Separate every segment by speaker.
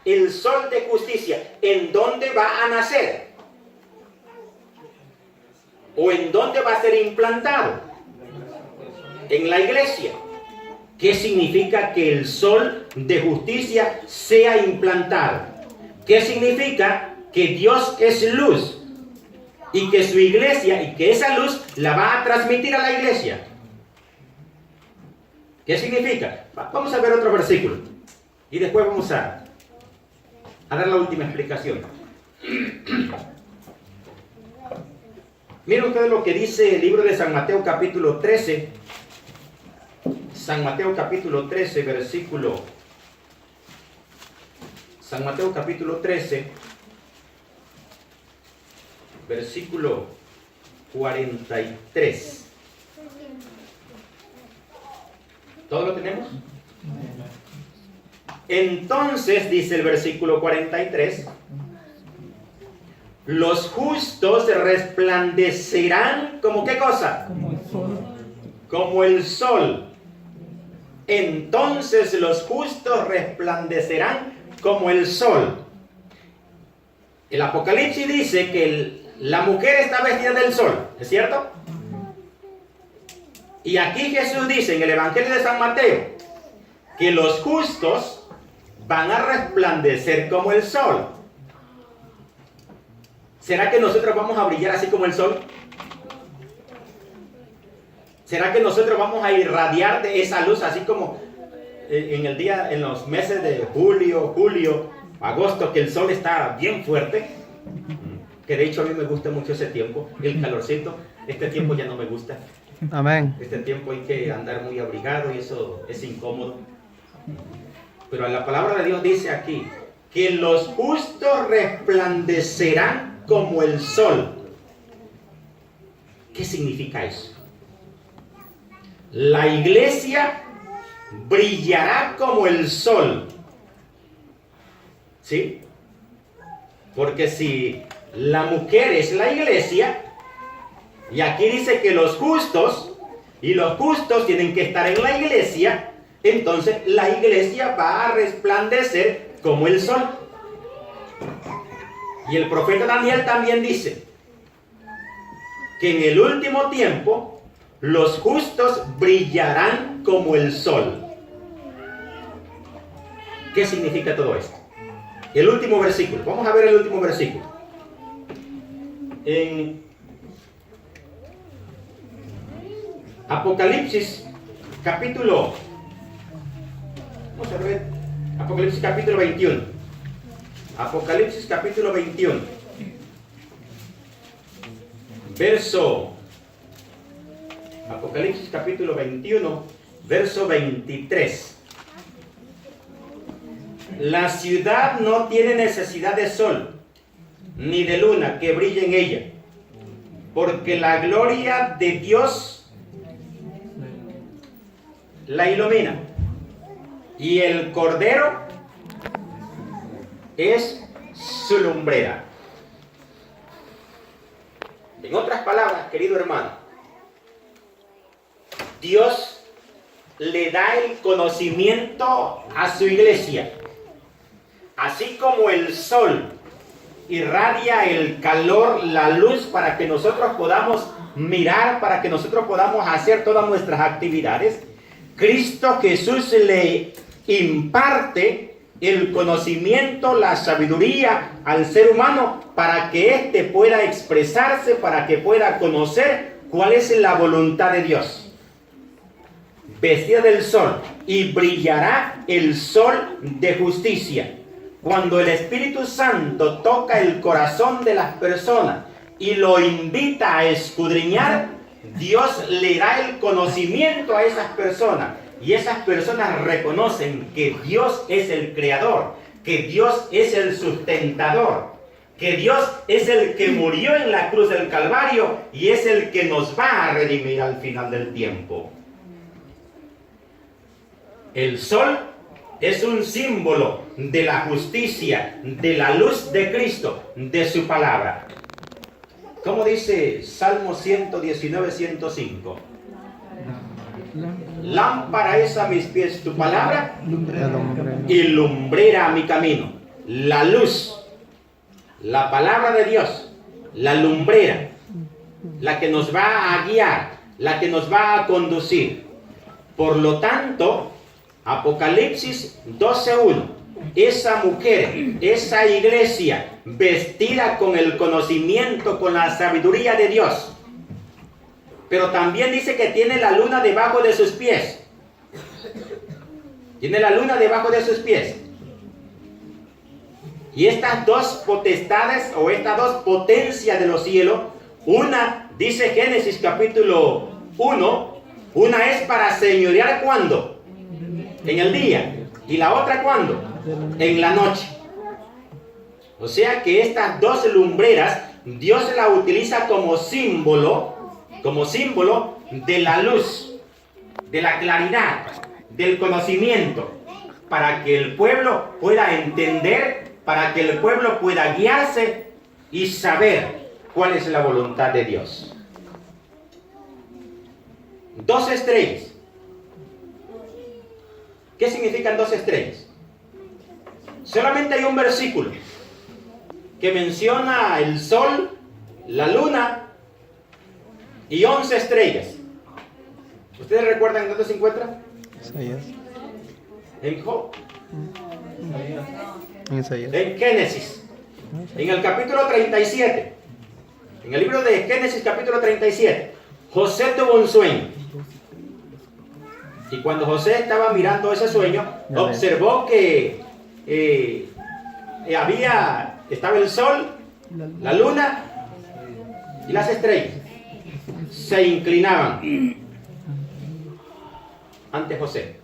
Speaker 1: el sol de justicia, ¿en dónde va a nacer? ¿O en dónde va a ser implantado? En la iglesia. ¿Qué significa que el sol de justicia sea implantado? ¿Qué significa que Dios es luz? Y que su iglesia, y que esa luz la va a transmitir a la iglesia. ¿Qué significa? Vamos a ver otro versículo. Y después vamos a dar la última explicación. Miren ustedes lo que dice el libro de San Mateo capítulo 13. San Mateo capítulo 13, versículo... San Mateo capítulo 13, versículo 43. ¿Todo lo tenemos? Entonces, dice el versículo 43, los justos resplandecerán como ¿qué cosa?
Speaker 2: Como el sol.
Speaker 1: Como el sol. Entonces los justos resplandecerán como el sol. El Apocalipsis dice que la mujer está vestida del sol, ¿es cierto? Y aquí Jesús dice en el Evangelio de San Mateo que los justos van a resplandecer como el sol. ¿Será que nosotros vamos a brillar así como el sol? ¿Será que nosotros vamos a irradiar de esa luz así como en los meses de julio, agosto, que el sol está bien fuerte? Que de hecho a mí me gusta mucho ese tiempo, el calorcito. Este tiempo ya no me gusta.
Speaker 2: Amén.
Speaker 1: Este tiempo hay que andar muy abrigado y eso es incómodo. Pero la palabra de Dios dice aquí que los justos resplandecerán como el sol. ¿Qué significa eso? La iglesia brillará como el sol. ¿Sí? Porque si la mujer es la iglesia, y aquí dice que los justos tienen que estar en la iglesia, entonces la iglesia va a resplandecer como el sol. Y el profeta Daniel también dice que en el último tiempo los justos brillarán como el sol. ¿Qué significa todo esto? El último versículo. Vamos a ver el último versículo. En Apocalipsis capítulo... Vamos a ver. Apocalipsis capítulo 21. Apocalipsis capítulo 21. Apocalipsis capítulo 21, verso 23. La ciudad no tiene necesidad de sol, ni de luna que brille en ella, porque la gloria de Dios la ilumina, y el Cordero es su lumbrera. En otras palabras, querido hermano, Dios le da el conocimiento a su iglesia. Así como el sol irradia el calor, la luz, para que nosotros podamos mirar, para que nosotros podamos hacer todas nuestras actividades, Cristo Jesús le imparte el conocimiento, la sabiduría al ser humano para que éste pueda expresarse, para que pueda conocer cuál es la voluntad de Dios. Vestida del sol, y brillará el sol de justicia. Cuando el Espíritu Santo toca el corazón de las personas y lo invita a escudriñar, Dios le da el conocimiento a esas personas. Y esas personas reconocen que Dios es el creador, que Dios es el sustentador, que Dios es el que murió en la cruz del Calvario y es el que nos va a redimir al final del tiempo. El sol es un símbolo de la justicia, de la luz de Cristo, de su palabra. ¿Cómo dice Salmo 119, 105? Lámpara es a mis pies tu palabra y lumbrera a mi camino. la luz, la palabra de Dios, la lumbrera, la que nos va a guiar, la que nos va a conducir. Por lo tanto, Apocalipsis 12:1, esa mujer, esa iglesia vestida con el conocimiento, con la sabiduría de Dios, pero también dice que tiene la luna debajo de sus pies. Tiene la luna debajo de sus pies. Y estas dos potestades o estas dos potencias de los cielos, una, dice Génesis capítulo 1, una es para señorear ¿cuándo? En el día. Y la otra ¿cuándo? En la noche. O sea que estas dos lumbreras, Dios la utiliza como símbolo de la luz, de la claridad, del conocimiento, para que el pueblo pueda entender, para que el pueblo pueda guiarse y saber cuál es la voluntad de Dios. 2 estrellas. ¿Qué significan 2 estrellas? Solamente hay un versículo que menciona el sol, la luna y 11 estrellas. ¿Ustedes recuerdan dónde se encuentra?
Speaker 2: Isaías.
Speaker 1: En Job.
Speaker 2: En Isaías.
Speaker 1: En Génesis. En el capítulo 37. En el libro de Génesis capítulo 37. José tuvo un sueño. Y cuando José estaba mirando ese sueño, observó que estaba el sol, la luna y las estrellas. Se inclinaban ante José.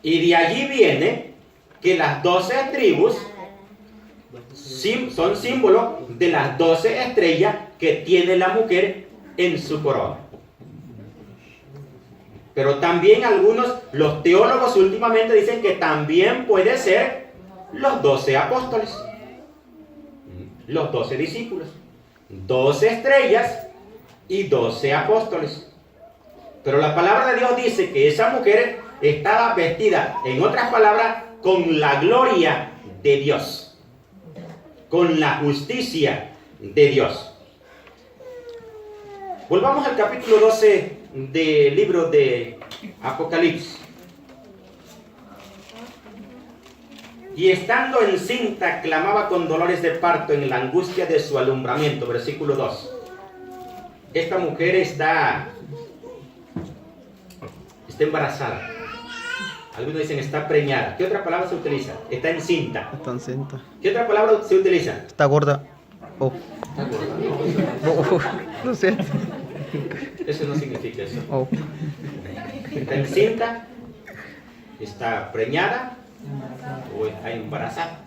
Speaker 1: Y de allí viene que las 12 tribus son símbolo de las 12 estrellas que tiene la mujer en su corona. Pero también los teólogos últimamente dicen que también puede ser los 12 apóstoles, los 12 discípulos, 12 estrellas y 12 apóstoles. Pero la palabra de Dios dice que esa mujer estaba vestida, en otras palabras, con la gloria de Dios, con la justicia de Dios. Volvamos al capítulo 12 del libro de Apocalipsis. Y estando encinta, clamaba con dolores de parto en la angustia de su alumbramiento. Versículo 2. Esta mujer está embarazada. Algunos dicen está preñada. ¿Qué otra palabra se utiliza? Está encinta.
Speaker 2: Está encinta.
Speaker 1: ¿Qué otra palabra se utiliza?
Speaker 2: Está gorda. Oh.
Speaker 1: Está gorda.
Speaker 2: No sé.
Speaker 1: Eso no significa eso.
Speaker 2: Oh.
Speaker 1: Está encinta, está preñada o está embarazada.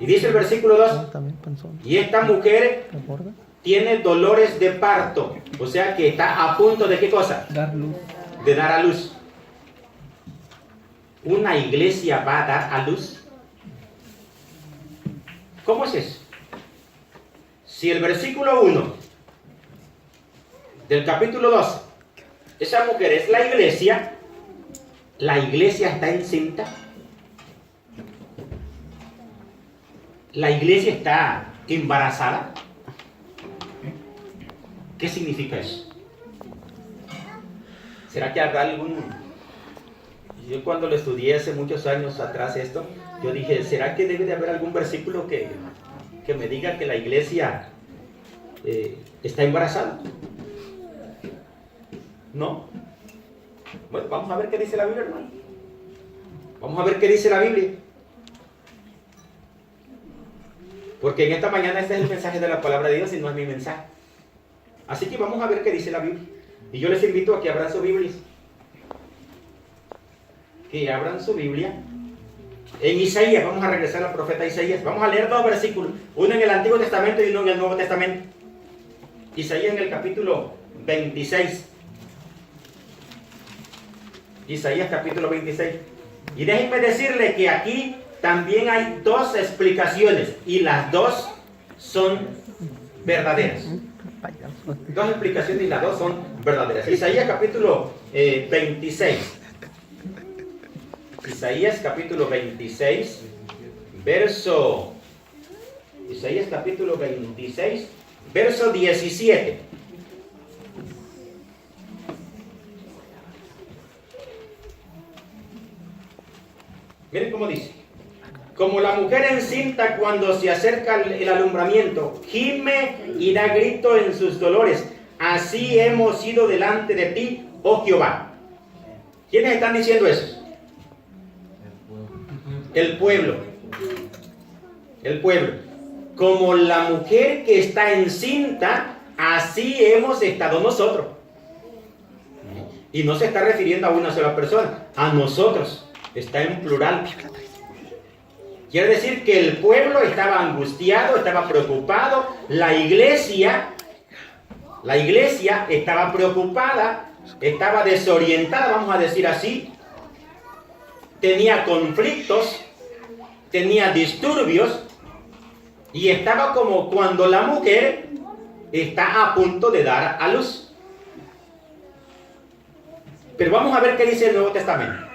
Speaker 1: Y dice el versículo 2,
Speaker 2: También panzón.
Speaker 1: y esta mujer
Speaker 2: ¿Está gorda?
Speaker 1: tiene dolores de parto. O sea que está a punto de ¿qué cosa?
Speaker 2: Dar luz.
Speaker 1: De dar a luz. ¿Una iglesia va a dar a luz? ¿Cómo es eso? Si el versículo 1 del capítulo 2, esa mujer es la iglesia está encinta, la iglesia está embarazada. ¿Qué significa eso? ¿Será que habrá algún... Yo cuando lo estudié hace muchos años atrás esto, yo dije, ¿será que debe de haber algún versículo que me diga que la iglesia está embarazada? ¿No? Bueno, vamos a ver qué dice la Biblia, hermano. Vamos a ver qué dice la Biblia. Porque en esta mañana este es el mensaje de la palabra de Dios y no es mi mensaje. Así que vamos a ver qué dice la Biblia. Y yo les invito a que abran su Biblia. Que abran su Biblia. En Isaías, vamos a regresar al profeta Isaías. Vamos a leer 2 versículos. Uno en el Antiguo Testamento y uno en el Nuevo Testamento. Isaías en el capítulo 26. Isaías capítulo 26. Y déjenme decirle que aquí también hay 2 explicaciones. Y las 2 son verdaderas. 2 explicaciones y las 2 son verdaderas. Isaías capítulo 26. Isaías capítulo 26, verso... Isaías capítulo 26, verso 17. Miren cómo dice. Como la mujer encinta cuando se acerca el alumbramiento, gime y da grito en sus dolores. Así hemos ido delante de ti, oh Jehová. ¿Quiénes están diciendo eso? El pueblo. El pueblo. Como la mujer que está encinta, así hemos estado nosotros. Y no se está refiriendo a una sola persona, a nosotros. Está en plural. Quiere decir que el pueblo estaba angustiado, estaba preocupado. La iglesia estaba preocupada, estaba desorientada, vamos a decir así. Tenía conflictos, tenía disturbios y estaba como cuando la mujer está a punto de dar a luz. Pero vamos a ver qué dice el Nuevo Testamento.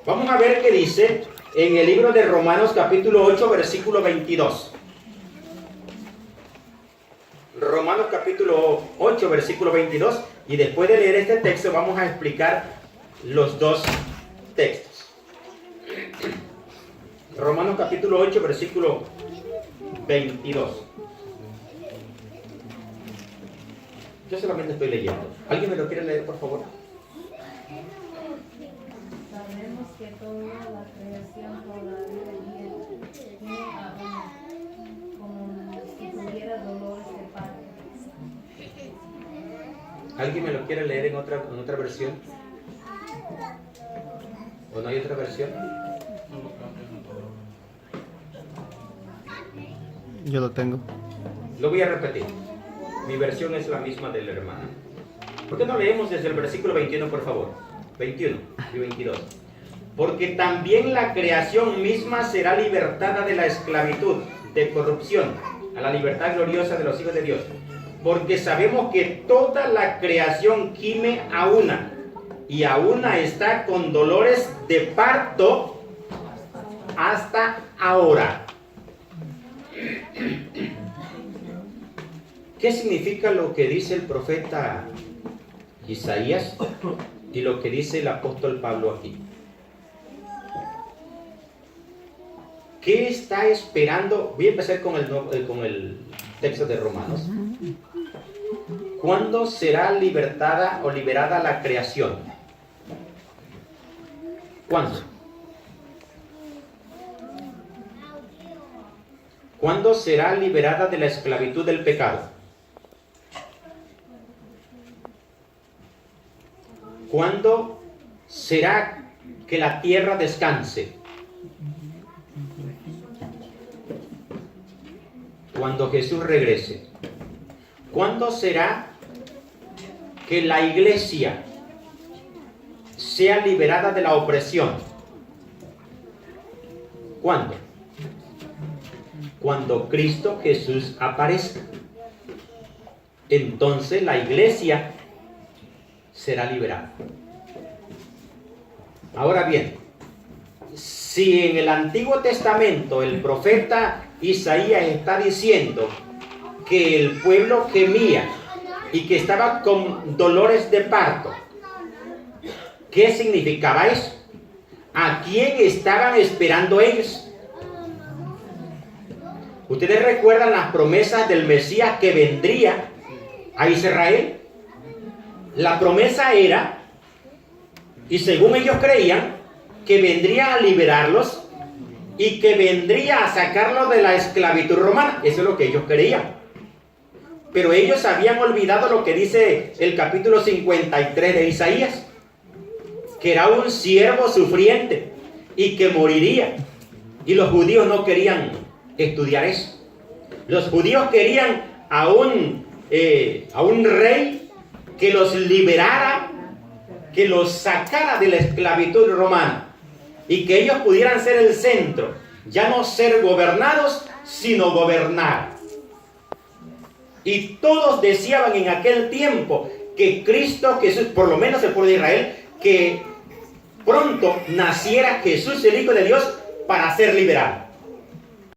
Speaker 1: Vamos a ver qué dice en el libro de Romanos capítulo 8, versículo 22. Romanos capítulo 8, versículo 22. Y después de leer este texto vamos a explicar los dos textos. Romanos capítulo 8, versículo 22. Yo solamente estoy leyendo. ¿Alguien me lo quiere leer, por favor?
Speaker 3: Sabemos que toda la creación todavía tiene aún, como si tuviera dolores de parto.
Speaker 1: ¿Alguien me lo quiere leer en otra versión? ¿O no hay otra versión?
Speaker 2: Yo lo tengo.
Speaker 1: Lo voy a repetir. Mi versión es la misma del hermano. ¿Por qué no leemos desde el versículo 21, por favor? 21 y 22. Porque también la creación misma será libertada de la esclavitud, de corrupción, a la libertad gloriosa de los hijos de Dios. Porque sabemos que toda la creación gime a una, y a una está con dolores de parto hasta ahora. ¿Qué significa lo que dice el profeta Isaías y lo que dice el apóstol Pablo aquí? ¿Qué está esperando? Voy a empezar con el texto de Romanos. ¿Cuándo será libertada o liberada la creación? ¿Cuándo? ¿Cuándo será liberada de la esclavitud del pecado? ¿Cuándo será que la tierra descanse? Cuando Jesús regrese. ¿Cuándo será que la iglesia sea liberada de la opresión? ¿Cuándo? Cuando Cristo Jesús aparezca. Entonces la iglesia será liberada. Ahora bien, si en el Antiguo Testamento el profeta Isaías está diciendo que el pueblo gemía y que estaba con dolores de parto, ¿qué significaba eso? ¿A quién estaban esperando ellos? ¿Ustedes recuerdan las promesas del Mesías que vendría a Israel? La promesa era, y según ellos creían, que vendría a liberarlos y que vendría a sacarlos de la esclavitud romana. Eso es lo que ellos creían. Pero ellos habían olvidado lo que dice el capítulo 53 de Isaías, que era un siervo sufriente y que moriría. Y los judíos no querían estudiar eso. Los judíos querían a un rey que los liberara, que los sacara de la esclavitud romana y que ellos pudieran ser el centro, ya no ser gobernados, sino gobernar. Y todos deseaban en aquel tiempo que Cristo Jesús, por lo menos el pueblo de Israel, que pronto naciera Jesús, el Hijo de Dios, para ser liberado.